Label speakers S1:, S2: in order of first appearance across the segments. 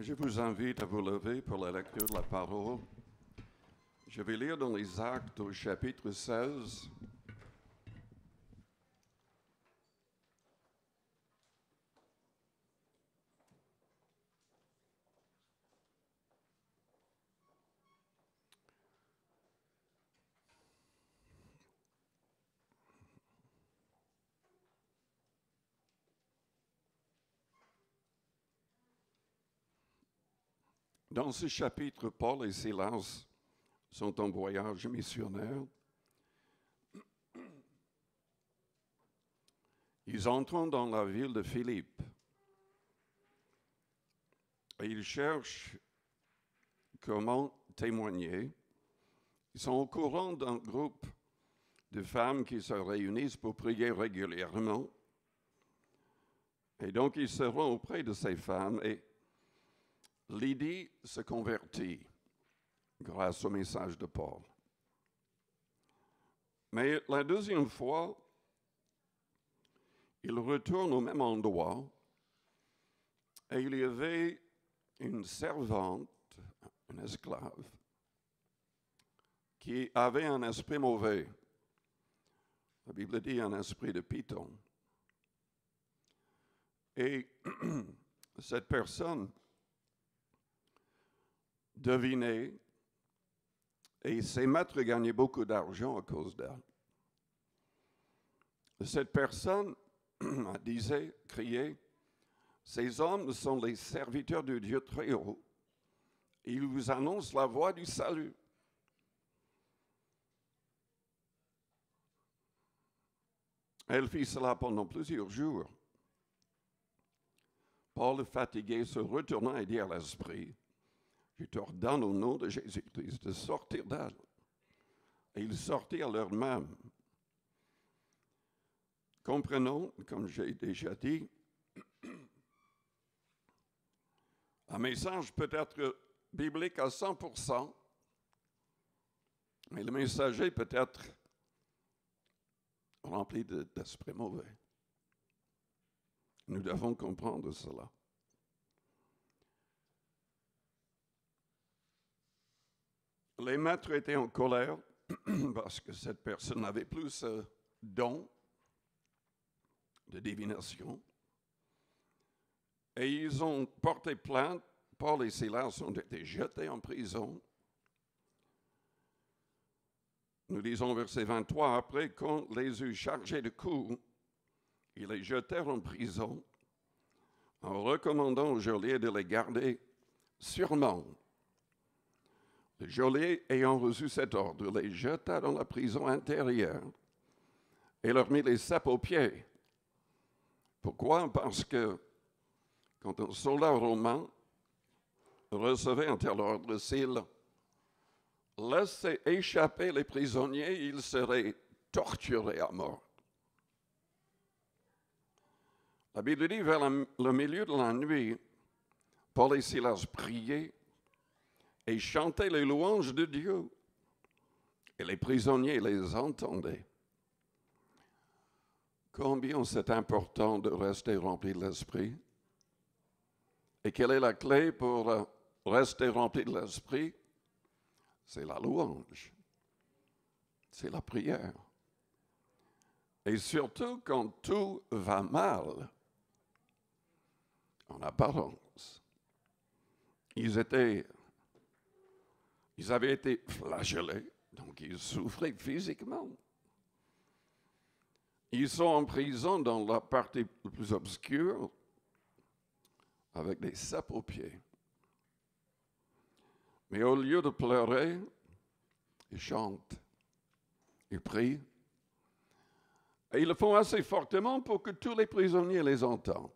S1: Je vous invite à vous lever pour la lecture de la parole. Je vais lire dans les Actes au chapitre 16. Dans ce chapitre, Paul et Silas sont en voyage missionnaire. Ils entrent dans la ville de Philippe et ils cherchent comment témoigner. Ils sont au courant d'un groupe de femmes qui se réunissent pour prier régulièrement. Et donc, ils se rendent auprès de ces femmes et Lydie se convertit grâce au message de Paul. Mais la deuxième fois, il retourne au même endroit et il y avait une servante, une esclave, qui avait un esprit mauvais. La Bible dit un esprit de python. Et cette personne devinait, et ses maîtres gagnaient beaucoup d'argent à cause d'elle. Cette personne disait, criait, ces hommes sont les serviteurs de Dieu très haut. Ils vous annoncent la voie du salut. Elle fit cela pendant plusieurs jours. Paul, fatigué, se retourna et dit à l'esprit, je t'ordonne au nom de Jésus-Christ de sortir d'elle. Et il sortit à l'heure même. Comprenons, comme j'ai déjà dit, un message peut être biblique à 100%, mais le messager peut être rempli d'esprit mauvais. Nous devons comprendre cela. Les maîtres étaient en colère parce que cette personne n'avait plus ce don de divination. Et ils ont porté plainte. Paul et Silas ont été jetés en prison. Nous lisons verset 23, après qu'on les eut chargés de coups, ils les jetèrent en prison en recommandant au geôlier de les garder sûrement. Le geôlier, ayant reçu cet ordre, les jeta dans la prison intérieure et leur mit les ceps aux pieds. Pourquoi? Parce que quand un soldat romain recevait un tel ordre, s'il laissait échapper les prisonniers, ils seraient torturés à mort. La Bible dit, vers le milieu de la nuit, Paul et Silas priaient et chantaient les louanges de Dieu. Et les prisonniers les entendaient. Combien c'est important de rester rempli de l'Esprit? Et quelle est la clé pour rester rempli de l'Esprit? C'est la louange. C'est la prière. Et surtout quand tout va mal, en apparence. Ils avaient été flagellés, donc ils souffraient physiquement. Ils sont en prison dans la partie la plus obscure, avec des ceps aux pieds. Mais au lieu de pleurer, ils chantent, ils prient. Et ils le font assez fortement pour que tous les prisonniers les entendent.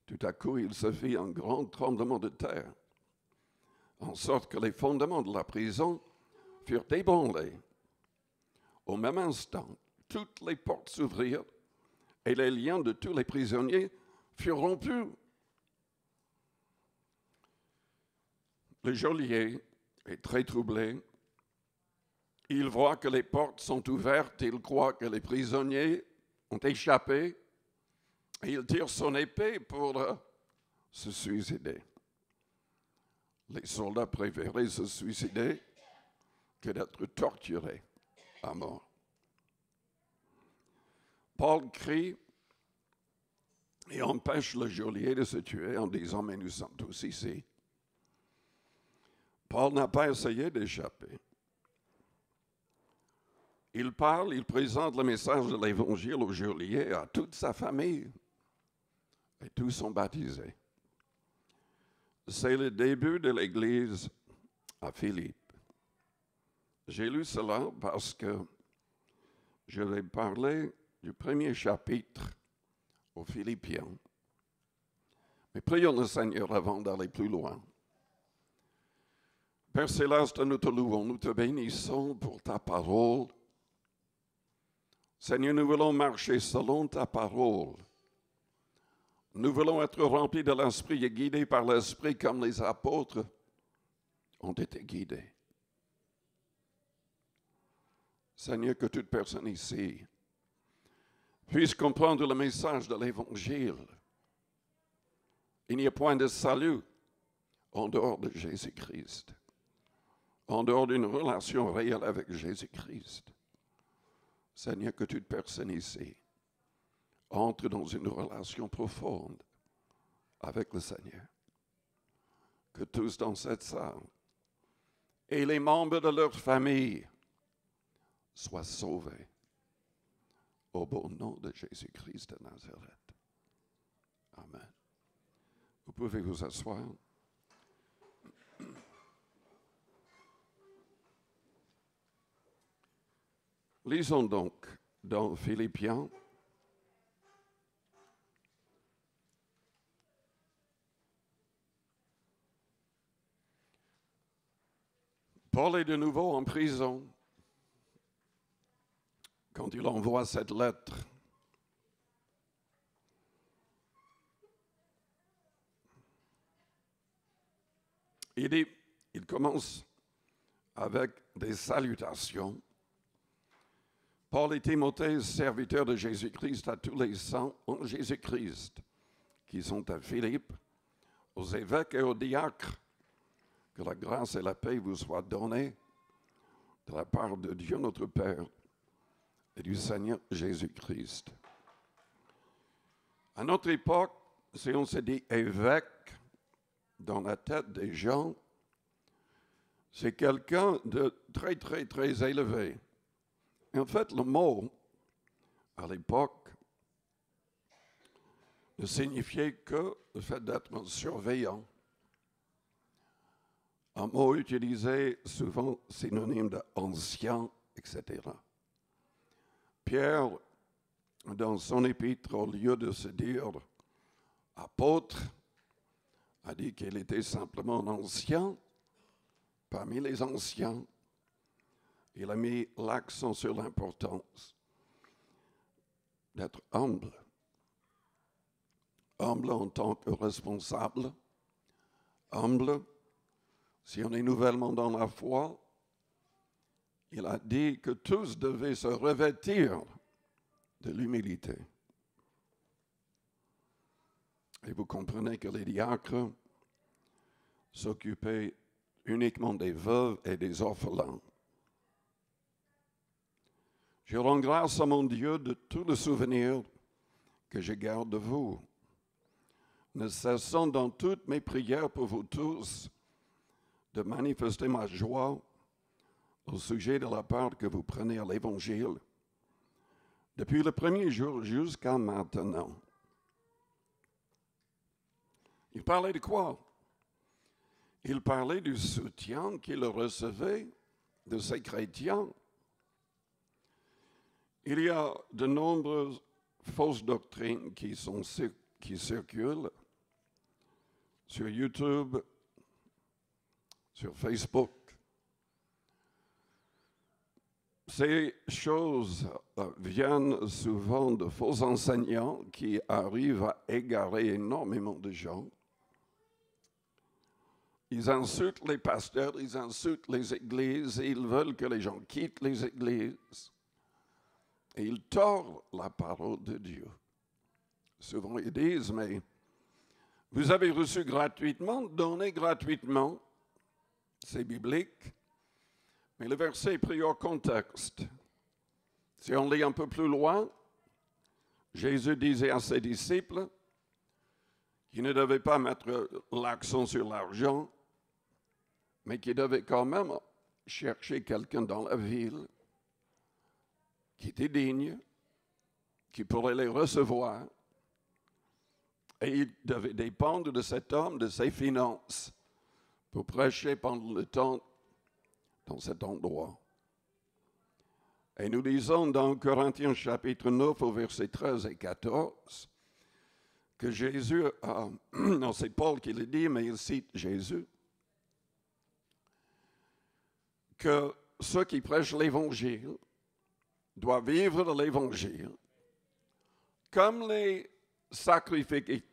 S1: Tout à coup, il se fit un grand tremblement de terre, en sorte que les fondements de la prison furent ébranlés. Au même instant, toutes les portes s'ouvrirent et les liens de tous les prisonniers furent rompus. Le geôlier est très troublé. Il voit que les portes sont ouvertes, il croit que les prisonniers ont échappé. Et il tire son épée pour se suicider. Les soldats préféraient se suicider que d'être torturés à mort. Paul crie et empêche le geôlier de se tuer en disant « Mais nous sommes tous ici ». Paul n'a pas essayé d'échapper. Il parle, il présente le message de l'Évangile au geôlier, à toute sa famille, et tous sont baptisés. C'est le début de l'Église à Philippe. J'ai lu cela parce que je vais parler du premier chapitre aux Philippiens. Mais prions le Seigneur avant d'aller plus loin. Père Céleste, nous te louons, nous te bénissons pour ta parole. Seigneur, nous voulons marcher selon ta parole. Nous voulons être remplis de l'Esprit et guidés par l'Esprit comme les apôtres ont été guidés. Seigneur, que toute personne ici puisse comprendre le message de l'Évangile. Il n'y a point de salut en dehors de Jésus-Christ, en dehors d'une relation réelle avec Jésus-Christ. Seigneur, que toute personne ici entre dans une relation profonde avec le Seigneur. Que tous dans cette salle et les membres de leur famille soient sauvés au beau nom de Jésus-Christ de Nazareth. Amen. Vous pouvez vous asseoir. Lisons donc dans Philippiens, Paul est de nouveau en prison quand il envoie cette lettre. Il commence avec des salutations. Paul et Timothée, serviteurs de Jésus-Christ, à tous les saints en Jésus-Christ qui sont à Philippe, aux évêques et aux diacres, que la grâce et la paix vous soient données de la part de Dieu notre Père et du Seigneur Jésus-Christ. À notre époque, si on se dit évêque, dans la tête des gens, c'est quelqu'un de très, très, très élevé. Et en fait, le mot, à l'époque, ne signifiait que le fait d'être un surveillant. Un mot utilisé souvent synonyme d'ancien, etc. Pierre, dans son épître, au lieu de se dire apôtre, a dit qu'il était simplement un ancien parmi les anciens. Il a mis l'accent sur l'importance d'être humble. Humble en tant que responsable. Humble, si on est nouvellement dans la foi, il a dit que tous devaient se revêtir de l'humilité. Et vous comprenez que les diacres s'occupaient uniquement des veuves et des orphelins. Je rends grâce à mon Dieu de tout le souvenir que je garde de vous, ne cessant dans toutes mes prières pour vous tous de manifester ma joie au sujet de la part que vous prenez à l'Évangile, depuis le premier jour jusqu'à maintenant. Il parlait de quoi? Il parlait du soutien qu'il recevait de ces chrétiens. Il y a de nombreuses fausses doctrines qui circulent sur YouTube, sur Facebook. Ces choses viennent souvent de faux enseignants qui arrivent à égarer énormément de gens. Ils insultent les pasteurs, ils insultent les églises et ils veulent que les gens quittent les églises. Et ils tordent la parole de Dieu. Souvent ils disent, mais Vous avez reçu gratuitement, donné gratuitement. C'est biblique. Mais le verset est pris hors contexte. Si on lit un peu plus loin, Jésus disait à ses disciples qu'ils ne devaient pas mettre l'accent sur l'argent, mais qu'ils devaient quand même chercher quelqu'un dans la ville qui était digne, qui pourrait les recevoir. Et ils devaient dépendre de cet homme, de ses finances, pour prêcher pendant le temps dans cet endroit. Et nous lisons dans Corinthiens chapitre 9 au verset 13 et 14 que Jésus, non c'est Paul qui le dit, mais il cite Jésus, que ceux qui prêchent l'Évangile doivent vivre de l'Évangile comme les sacrificateurs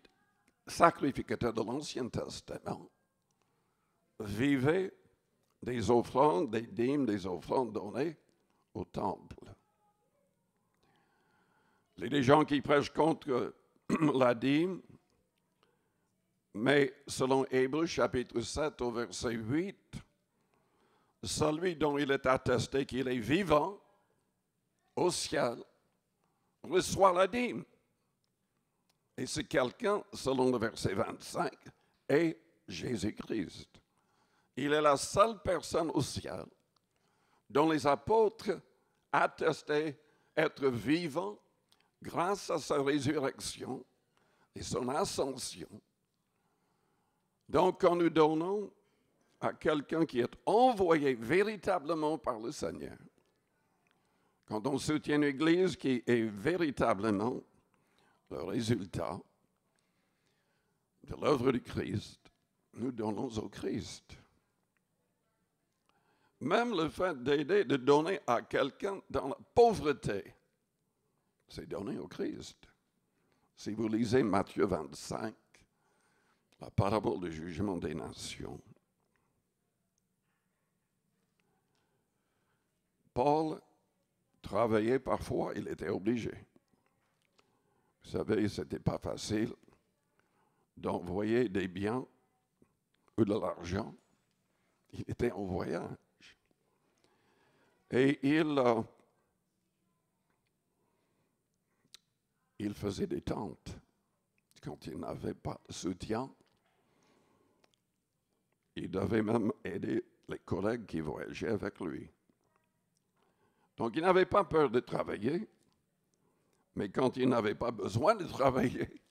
S1: de l'Ancien Testament vivaient des offrandes, des dîmes, des offrandes données au temple. Il y a des gens qui prêchent contre la dîme, mais selon Hébreux chapitre 7 au verset 8, celui dont il est attesté qu'il est vivant au ciel reçoit la dîme. Et ce quelqu'un, selon le verset 25, est Jésus-Christ. Il est la seule personne au ciel dont les apôtres attestaient être vivant grâce à sa résurrection et son ascension. Donc, quand nous donnons à quelqu'un qui est envoyé véritablement par le Seigneur, quand on soutient une Église qui est véritablement le résultat de l'œuvre du Christ, nous donnons au Christ. Même le fait d'aider, de donner à quelqu'un dans la pauvreté, c'est donner au Christ. Si vous lisez Matthieu 25, la parabole du jugement des nations, Paul travaillait parfois, il était obligé. Vous savez, ce n'était pas facile d'envoyer des biens ou de l'argent. Il était en voyage. Et il faisait des tentes. Quand il n'avait pas de soutien, il devait même aider les collègues qui voyageaient avec lui. Donc, il n'avait pas peur de travailler, mais quand il n'avait pas besoin de travailler,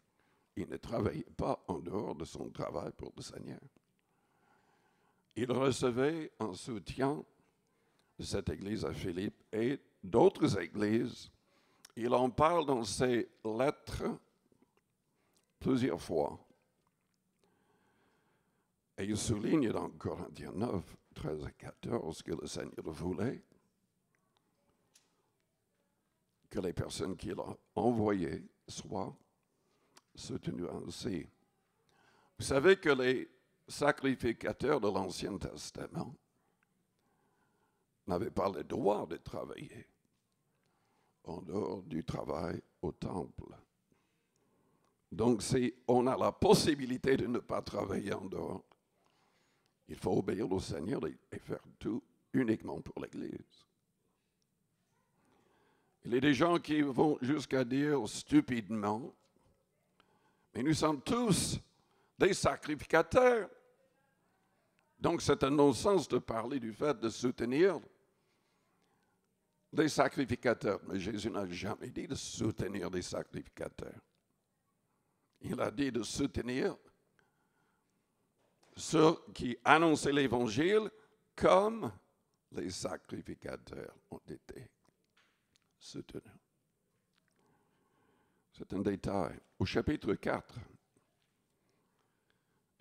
S1: il ne travaillait pas en dehors de son travail pour le Seigneur. Il recevait un soutien de cette église à Philippe et d'autres églises. Il en parle dans ses lettres plusieurs fois. Et il souligne dans Corinthiens 9, 13 et 14 que le Seigneur voulait que les personnes qu'il a envoyées soient soutenues ainsi. Vous savez que les sacrificateurs de l'Ancien Testament n'avaient pas le droit de travailler en dehors du travail au temple. Donc, si on a la possibilité de ne pas travailler en dehors, il faut obéir au Seigneur et faire tout uniquement pour l'Église. Il y a des gens qui vont jusqu'à dire stupidement, mais nous sommes tous des sacrificateurs. Donc, c'est un non-sens de parler du fait de soutenir des sacrificateurs. Mais Jésus n'a jamais dit de soutenir des sacrificateurs. Il a dit de soutenir ceux qui annonçaient l'Évangile comme les sacrificateurs ont été soutenus. C'est un détail. Au chapitre 4,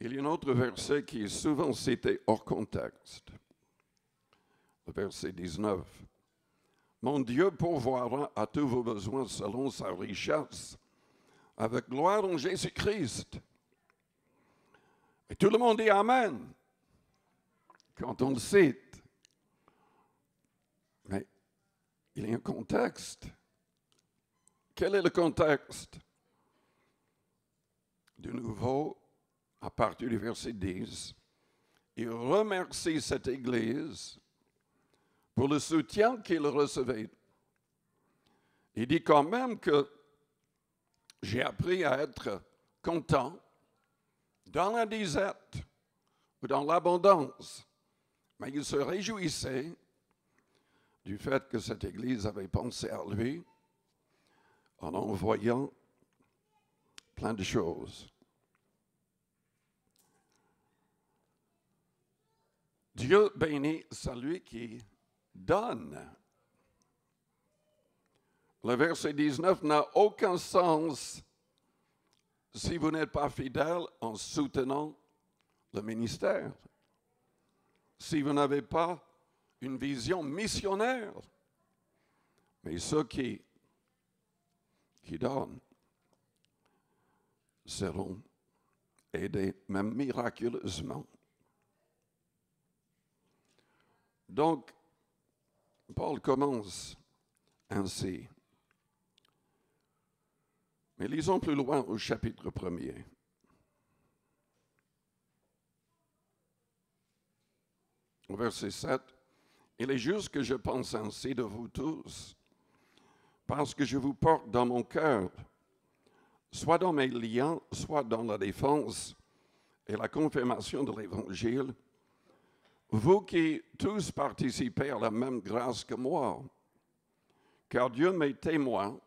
S1: il y a un autre verset qui est souvent cité hors contexte. Le verset 19. Mon Dieu pourvoira à tous vos besoins selon sa richesse, avec gloire en Jésus-Christ. Et tout le monde dit Amen quand on le cite. Mais il y a un contexte. Quel est le contexte? De nouveau, à partir du verset 10, il remercie cette Église pour le soutien qu'il recevait. Il dit quand même que j'ai appris à être content dans la disette ou dans l'abondance. Mais il se réjouissait du fait que cette Église avait pensé à lui en envoyant plein de choses. Dieu bénit celui qui donne. Le verset 19 n'a aucun sens si vous n'êtes pas fidèle en soutenant le ministère. Si vous n'avez pas une vision missionnaire. Mais ceux qui donnent seront aidés, même miraculeusement. Donc, Paul commence ainsi. Mais lisons plus loin au chapitre 1er. Au verset 7, « Il est juste que je pense ainsi de vous tous, parce que je vous porte dans mon cœur, soit dans mes liens, soit dans la défense et la confirmation de l'Évangile, vous qui tous participez à la même grâce que moi, car Dieu m'est témoin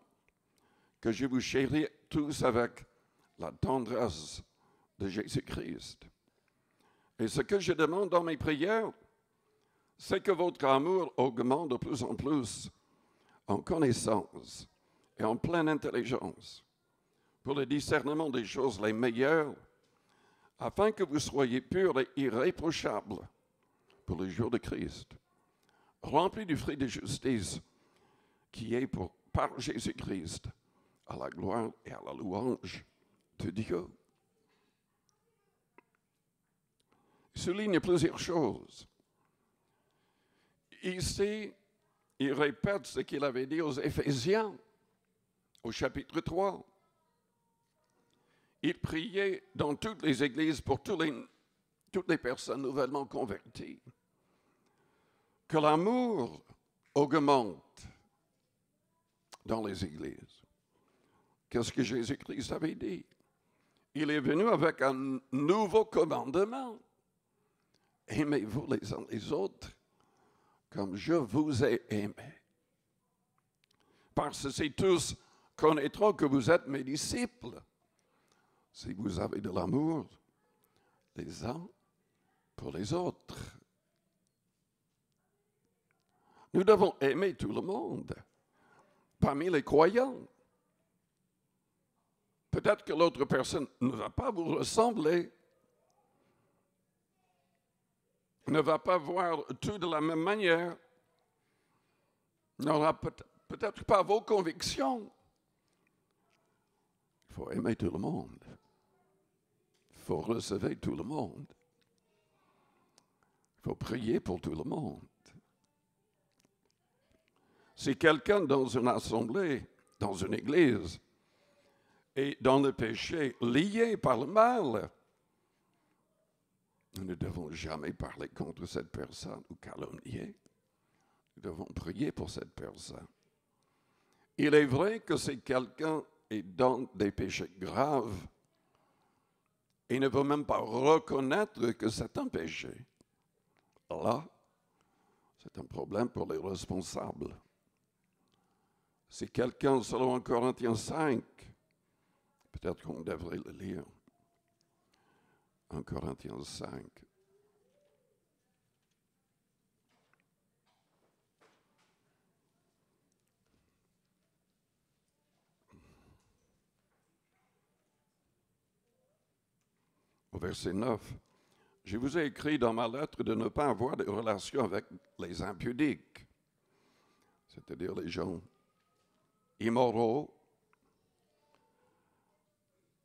S1: que je vous chéris tous avec la tendresse de Jésus-Christ. Et ce que je demande dans mes prières, c'est que votre amour augmente de plus en plus en connaissance et en pleine intelligence pour le discernement des choses les meilleures, afin que vous soyez purs et irréprochables pour le jour de Christ, remplis du fruit de justice qui est par Jésus-Christ à la gloire et à la louange de Dieu. Il souligne plusieurs choses. Ici, il répète ce qu'il avait dit aux Éphésiens, au chapitre 3. Il priait dans toutes les églises pour toutes les personnes nouvellement converties, que l'amour augmente dans les églises. Qu'est-ce que Jésus-Christ avait dit? Il est venu avec un nouveau commandement. Aimez-vous les uns les autres comme je vous ai aimé. Parce que c'est tous connaîtront que vous êtes mes disciples si vous avez de l'amour les uns pour les autres. Nous devons aimer tout le monde parmi les croyants. Peut-être que l'autre personne ne va pas vous ressembler, ne va pas voir tout de la même manière, n'aura peut-être pas vos convictions. Il faut aimer tout le monde. Il faut recevoir tout le monde. Il faut prier pour tout le monde. Si quelqu'un dans une assemblée, dans une église, est dans le péché, lié par le mal, nous ne devons jamais parler contre cette personne ou calomnier. Nous devons prier pour cette personne. Il est vrai que si quelqu'un est dans des péchés graves et ne veut même pas reconnaître que c'est un péché, là, c'est un problème pour les responsables. Si quelqu'un, selon Corinthiens 5, peut-être qu'on devrait le lire, 1 Corinthiens 5. Au verset 9, « Je vous ai écrit dans ma lettre de ne pas avoir de relation avec les impudiques, c'est-à-dire les gens immoraux,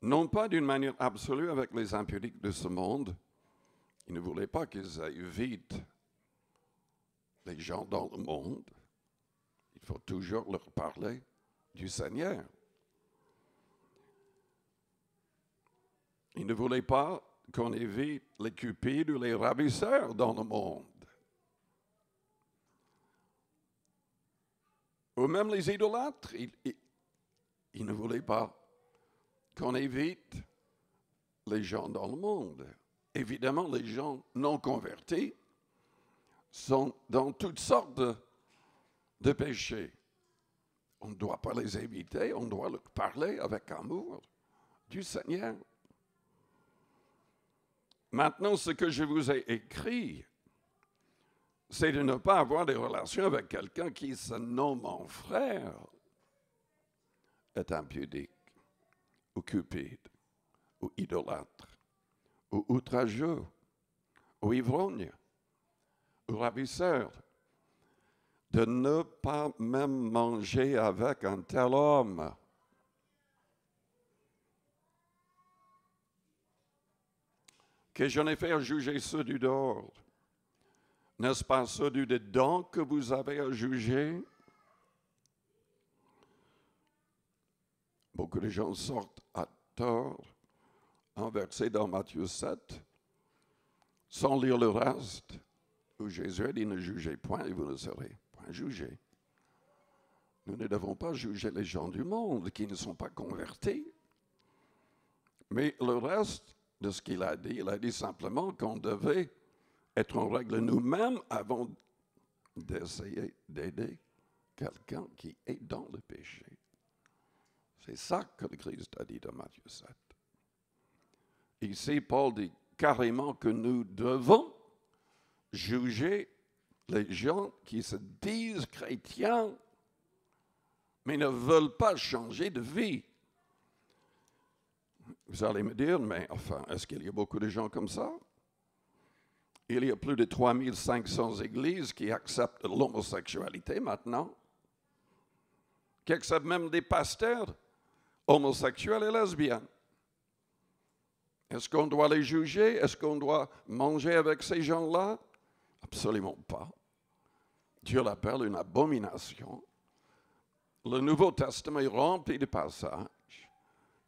S1: non pas d'une manière absolue avec les impudiques de ce monde. » Il ne voulait pas qu'ils évitent les gens dans le monde. Il faut toujours leur parler du Seigneur. Il ne voulait pas qu'on évite les cupides ou les ravisseurs dans le monde. Ou même les idolâtres, ils ne voulaient pas qu'on évite les gens dans le monde. Évidemment, les gens non convertis sont dans toutes sortes de péchés. On ne doit pas les éviter, on doit leur parler avec amour du Seigneur. Maintenant, ce que je vous ai écrit, c'est de ne pas avoir des relations avec quelqu'un qui se nomme mon frère, est impudique, ou cupide, ou idolâtre, ou outrageux, ou ivrogne, ou ravisseur, de ne pas même manger avec un tel homme. Que j'en ai fait à juger ceux du dehors. N'est-ce pas ceux du dedans que vous avez à juger? Beaucoup de gens sortent à tort, un verset dans Matthieu 7, sans lire le reste, où Jésus a dit ne jugez point et vous ne serez point jugés. Nous ne devons pas juger les gens du monde qui ne sont pas convertis. Mais le reste de ce qu'il a dit simplement qu'on devait être en règle nous-mêmes avant d'essayer d'aider quelqu'un qui est dans le péché. C'est ça que le Christ a dit dans Matthieu 7. Ici, Paul dit carrément que nous devons juger les gens qui se disent chrétiens, mais ne veulent pas changer de vie. Vous allez me dire, mais enfin, est-ce qu'il y a beaucoup de gens comme ça? Il y a plus de 3500 églises qui acceptent l'homosexualité maintenant, qui acceptent même des pasteurs homosexuels et lesbiennes. Est-ce qu'on doit les juger? Est-ce qu'on doit manger avec ces gens-là? Absolument pas. Dieu l'appelle une abomination. Le Nouveau Testament est rempli de passages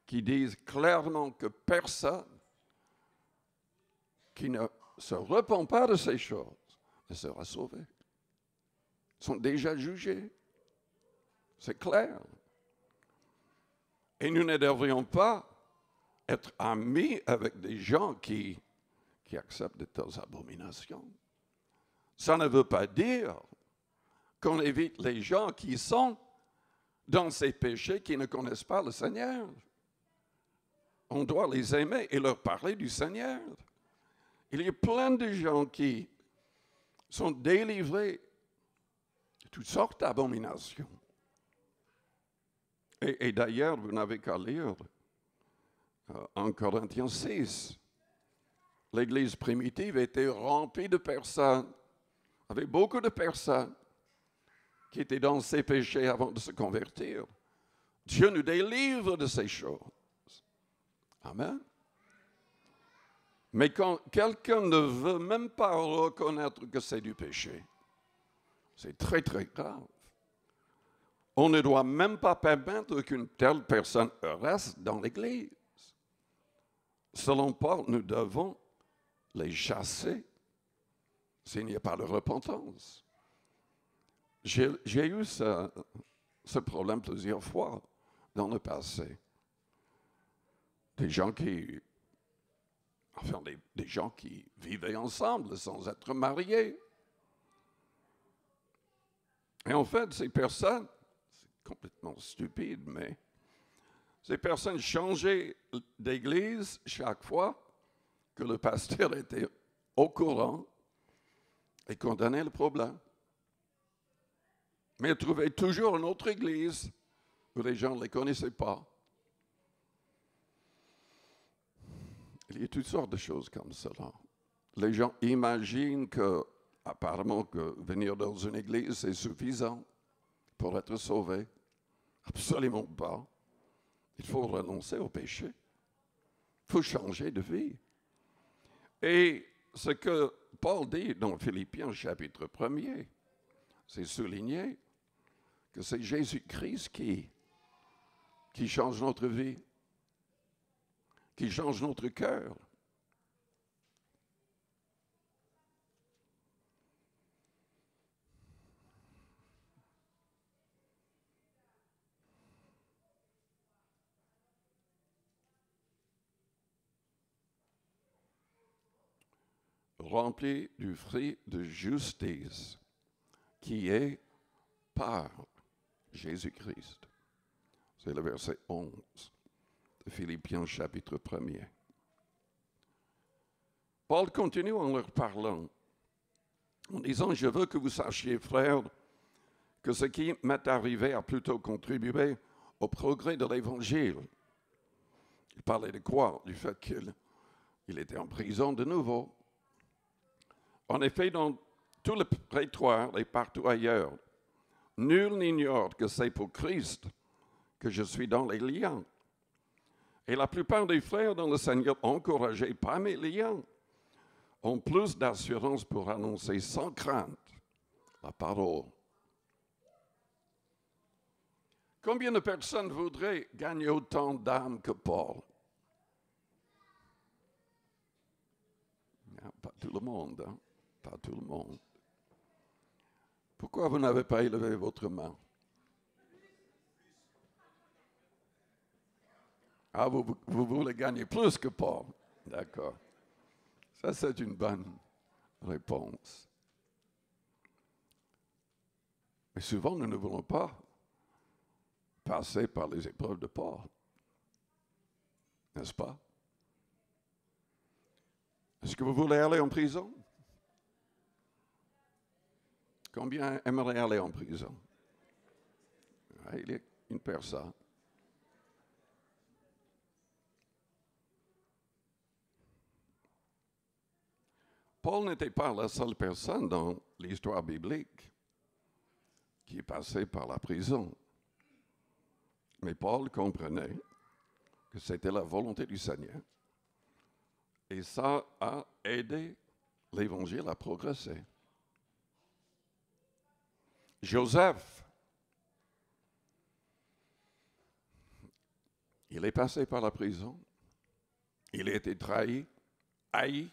S1: qui disent clairement que personne qui ne se repent pas de ces choses ne sera sauvé. Ils sont déjà jugés. C'est clair. Et nous ne devrions pas être amis avec des gens qui acceptent de telles abominations. Ça ne veut pas dire qu'on évite les gens qui sont dans ces péchés, qui ne connaissent pas le Seigneur. On doit les aimer et leur parler du Seigneur. Il y a plein de gens qui sont délivrés de toutes sortes d'abominations. Et d'ailleurs, vous n'avez qu'à lire en Corinthiens 6. L'Église primitive était remplie de personnes, avec beaucoup de personnes qui étaient dans ces péchés avant de se convertir. Dieu nous délivre de ces choses. Amen. Mais quand quelqu'un ne veut même pas reconnaître que c'est du péché, c'est très, très grave. On ne doit même pas permettre qu'une telle personne reste dans l'Église. Selon Paul, nous devons les chasser s'il n'y a pas de repentance. J'ai eu ce problème plusieurs fois dans le passé. Des gens qui vivaient ensemble sans être mariés. Et en fait, ces personnes, c'est complètement stupide, mais ces personnes changeaient d'église chaque fois que le pasteur était au courant et condamnait le problème. Mais ils trouvaient toujours une autre église où les gens ne les connaissaient pas. Il y a toutes sortes de choses comme cela. Les gens imaginent apparemment que venir dans une église, c'est suffisant pour être sauvé. Absolument pas. Il faut renoncer au péché. Il faut changer de vie. Et ce que Paul dit dans Philippiens chapitre 1er, c'est souligner que c'est Jésus-Christ qui change notre vie, qui change notre cœur. remplis du fruit de justice qui est par Jésus-Christ. C'est le verset 11 de Philippiens chapitre 1er. Paul continue en leur parlant, en disant, « Je veux que vous sachiez, frères, que ce qui m'est arrivé a plutôt contribué au progrès de l'Évangile. » Il parlait de quoi? Du fait qu'il était en prison de nouveau. En effet, dans tout le prétoire et partout ailleurs, nul n'ignore que c'est pour Christ que je suis dans les liens. Et la plupart des frères dans le Seigneur, encouragés par mes liens, ont plus d'assurance pour annoncer sans crainte la parole. Combien de personnes voudraient gagner autant d'âmes que Paul? Non, pas tout le monde, hein? Pas tout le monde. Pourquoi vous n'avez pas élevé votre main? Ah, vous voulez gagner plus que Paul. D'accord. Ça, c'est une bonne réponse. Mais souvent, nous ne voulons pas passer par les épreuves de Paul. N'est-ce pas? Est-ce que vous voulez aller en prison? Combien aimeraient aller en prison? Ah, il y a une personne. Paul n'était pas la seule personne dans l'histoire biblique qui est passée par la prison. Mais Paul comprenait que c'était la volonté du Seigneur. Et ça a aidé l'Évangile à progresser. Joseph, il est passé par la prison. Il a été trahi, haï.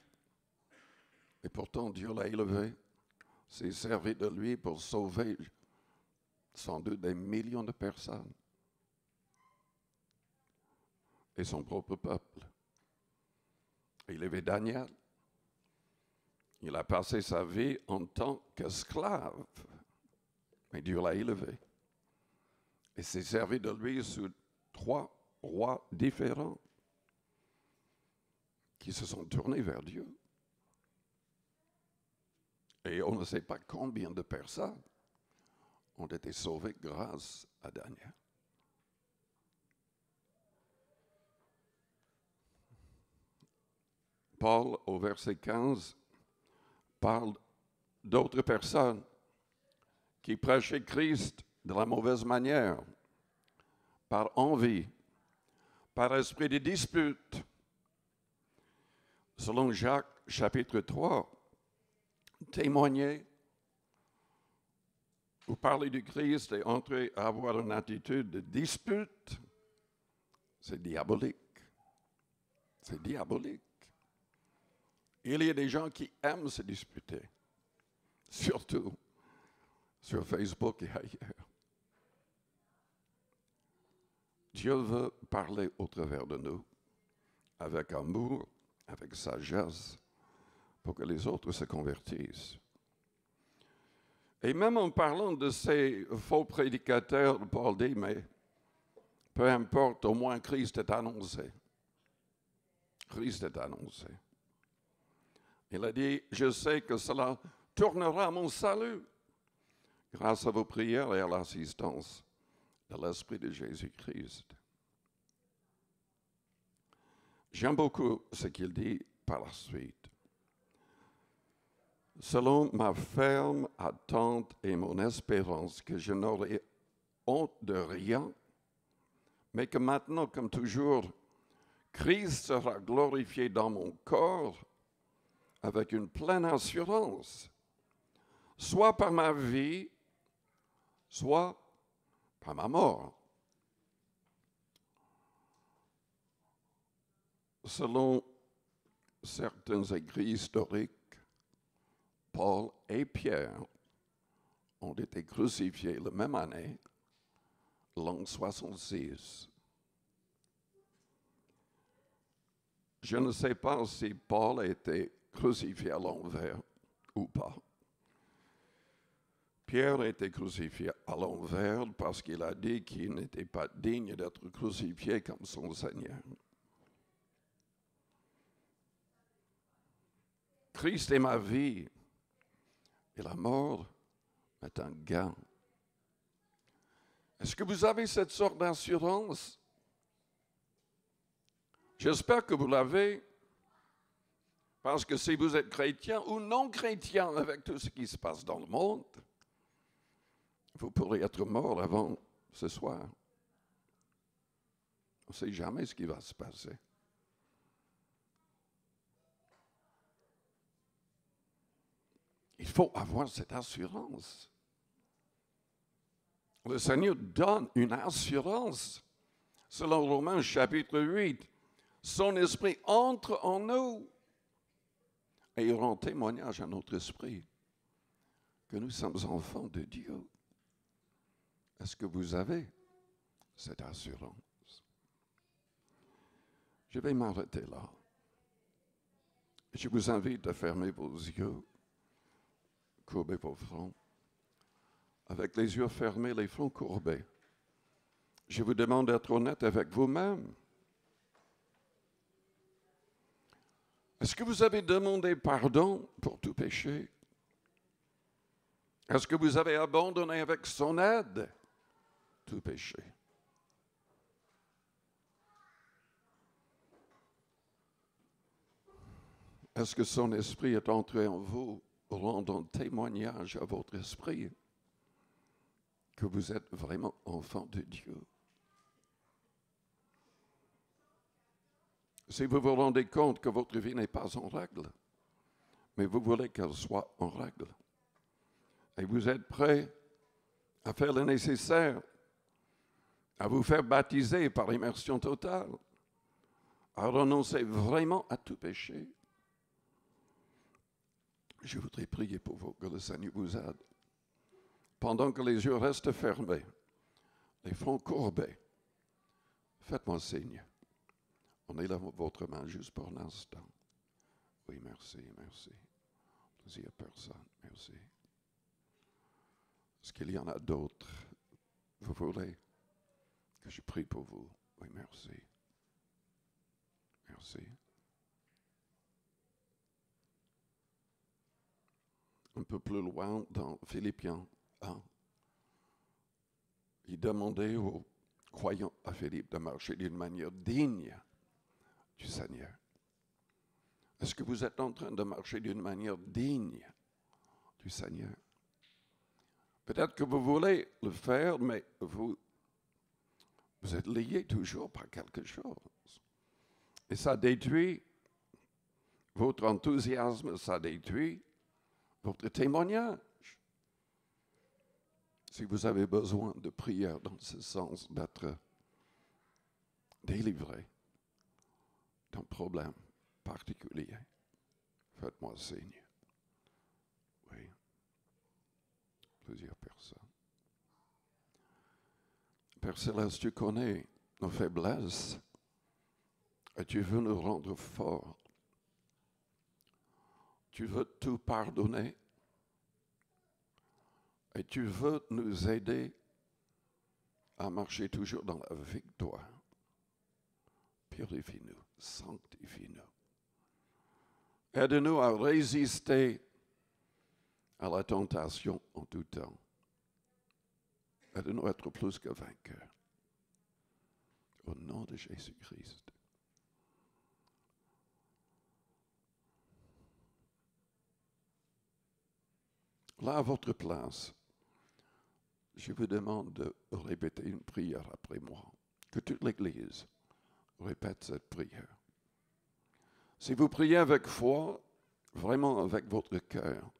S1: Et pourtant, Dieu l'a élevé, s'est servi de lui pour sauver sans doute des millions de personnes et son propre peuple. Il avait Daniel. Il a passé sa vie en tant qu'esclave, mais Dieu l'a élevé. Et s'est servi de lui sous 3 rois différents qui se sont tournés vers Dieu. Et on ne sait pas combien de personnes ont été sauvées grâce à Daniel. Paul, au verset 15, parle d'autres personnes qui prêchaient Christ de la mauvaise manière, par envie, par esprit de dispute. Selon Jacques, chapitre 3, témoigner ou parler du Christ et entrer à avoir une attitude de dispute, c'est diabolique. C'est diabolique. Il y a des gens qui aiment se disputer, surtout sur Facebook et ailleurs. Dieu veut parler au travers de nous, avec amour, avec sagesse, pour que les autres se convertissent. Et même en parlant de ces faux prédicateurs, Paul dit, mais peu importe, au moins Christ est annoncé. Christ est annoncé. Il a dit, je sais que cela tournera à mon salut grâce à vos prières et à l'assistance de l'Esprit de Jésus-Christ. J'aime beaucoup ce qu'il dit par la suite. Selon ma ferme attente et mon espérance que je n'aurai honte de rien, mais que maintenant, comme toujours, Christ sera glorifié dans mon corps avec une pleine assurance, soit par ma vie, soit par ma mort. Selon certains écrits historiques, Paul et Pierre ont été crucifiés la même année, l'an 66. Je ne sais pas si Paul a été crucifié à l'envers ou pas. Pierre a été crucifié à l'envers parce qu'il a dit qu'il n'était pas digne d'être crucifié comme son Seigneur. Christ est ma vie et la mort est un gain. Est-ce que vous avez cette sorte d'assurance? J'espère que vous l'avez, parce que si vous êtes chrétien ou non chrétien avec tout ce qui se passe dans le monde, vous pourrez être mort avant ce soir. On ne sait jamais ce qui va se passer. Il faut avoir cette assurance. Le Seigneur donne une assurance. Selon Romains chapitre 8, son esprit entre en nous et il rend témoignage à notre esprit que nous sommes enfants de Dieu. Est-ce que vous avez cette assurance? Je vais m'arrêter là. Je vous invite à fermer vos yeux, courber vos fronts. Avec les yeux fermés, les fronts courbés. Je vous demande d'être honnête avec vous-même. Est-ce que vous avez demandé pardon pour tout péché? Est-ce que vous avez abandonné avec son aide tout péché? Est-ce que son esprit est entré en vous, rendant témoignage à votre esprit que vous êtes vraiment enfant de Dieu? Si vous vous rendez compte que votre vie n'est pas en règle, mais vous voulez qu'elle soit en règle, et vous êtes prêt à faire le nécessaire, à vous faire baptiser par immersion totale, à renoncer vraiment à tout péché, je voudrais prier pour vous, que le Seigneur vous aide. Pendant que les yeux restent fermés, les fronts courbés, faites-moi signe. On est là votre main juste pour l'instant. Oui, merci, merci. Plusieurs personnes, merci. Est-ce qu'il y en a d'autres? Vous voulez que je prie pour vous? Oui, merci. Merci. Un peu plus loin, dans Philippiens 1, il demandait aux croyants à Philippe de marcher d'une manière digne du Seigneur. Est-ce que vous êtes en train de marcher d'une manière digne du Seigneur? Peut-être que vous voulez le faire, mais vous êtes lié toujours par quelque chose. Et ça détruit votre enthousiasme, ça détruit votre témoignage. Si vous avez besoin de prière dans ce sens, d'être délivré d'un problème particulier, faites-moi signe. Oui, plusieurs personnes. Père Céleste, tu connais nos faiblesses et tu veux nous rendre forts. Tu veux tout pardonner et tu veux nous aider à marcher toujours dans la victoire. Purifie-nous, sanctifie-nous. Aide-nous à résister à la tentation en tout temps. Aide-nous à être plus que vainqueurs. Au nom de Jésus-Christ. Là, à votre place, je vous demande de répéter une prière après moi. Que toute l'Église répète cette prière. Si vous priez avec foi, vraiment avec votre cœur,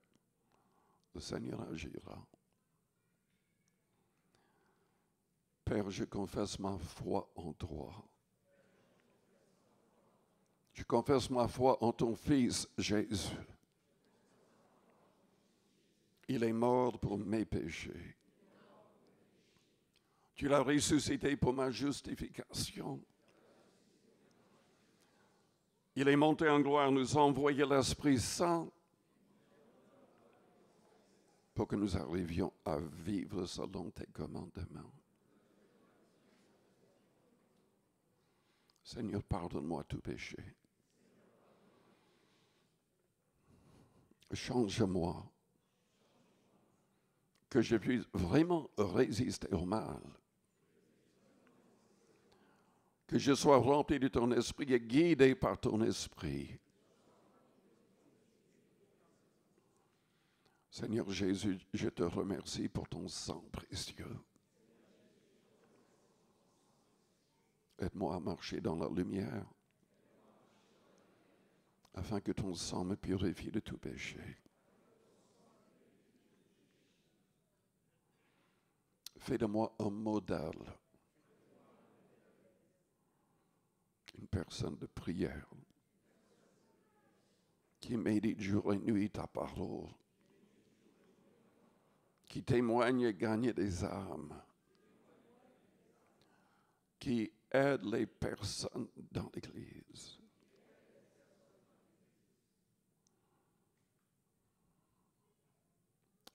S1: le Seigneur agira. Père, je confesse ma foi en toi. Je confesse ma foi en ton Fils Jésus. Il est mort pour mes péchés. Tu l'as ressuscité pour ma justification. Il est monté en gloire, nous a envoyé l'Esprit Saint pour que nous arrivions à vivre selon tes commandements. Seigneur, pardonne-moi tout péché. Change-moi, que je puisse vraiment résister au mal. Que je sois rempli de ton esprit et guidé par ton esprit. Seigneur Jésus, je te remercie pour ton sang précieux. Aide-moi à marcher dans la lumière, afin que ton sang me purifie de tout péché. Fais de moi un modèle, une personne de prière, qui médite jour et nuit ta parole, qui témoigne et gagne des âmes, qui aide les personnes dans l'Église.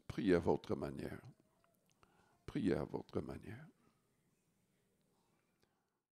S1: Priez à votre manière. Priez à votre manière.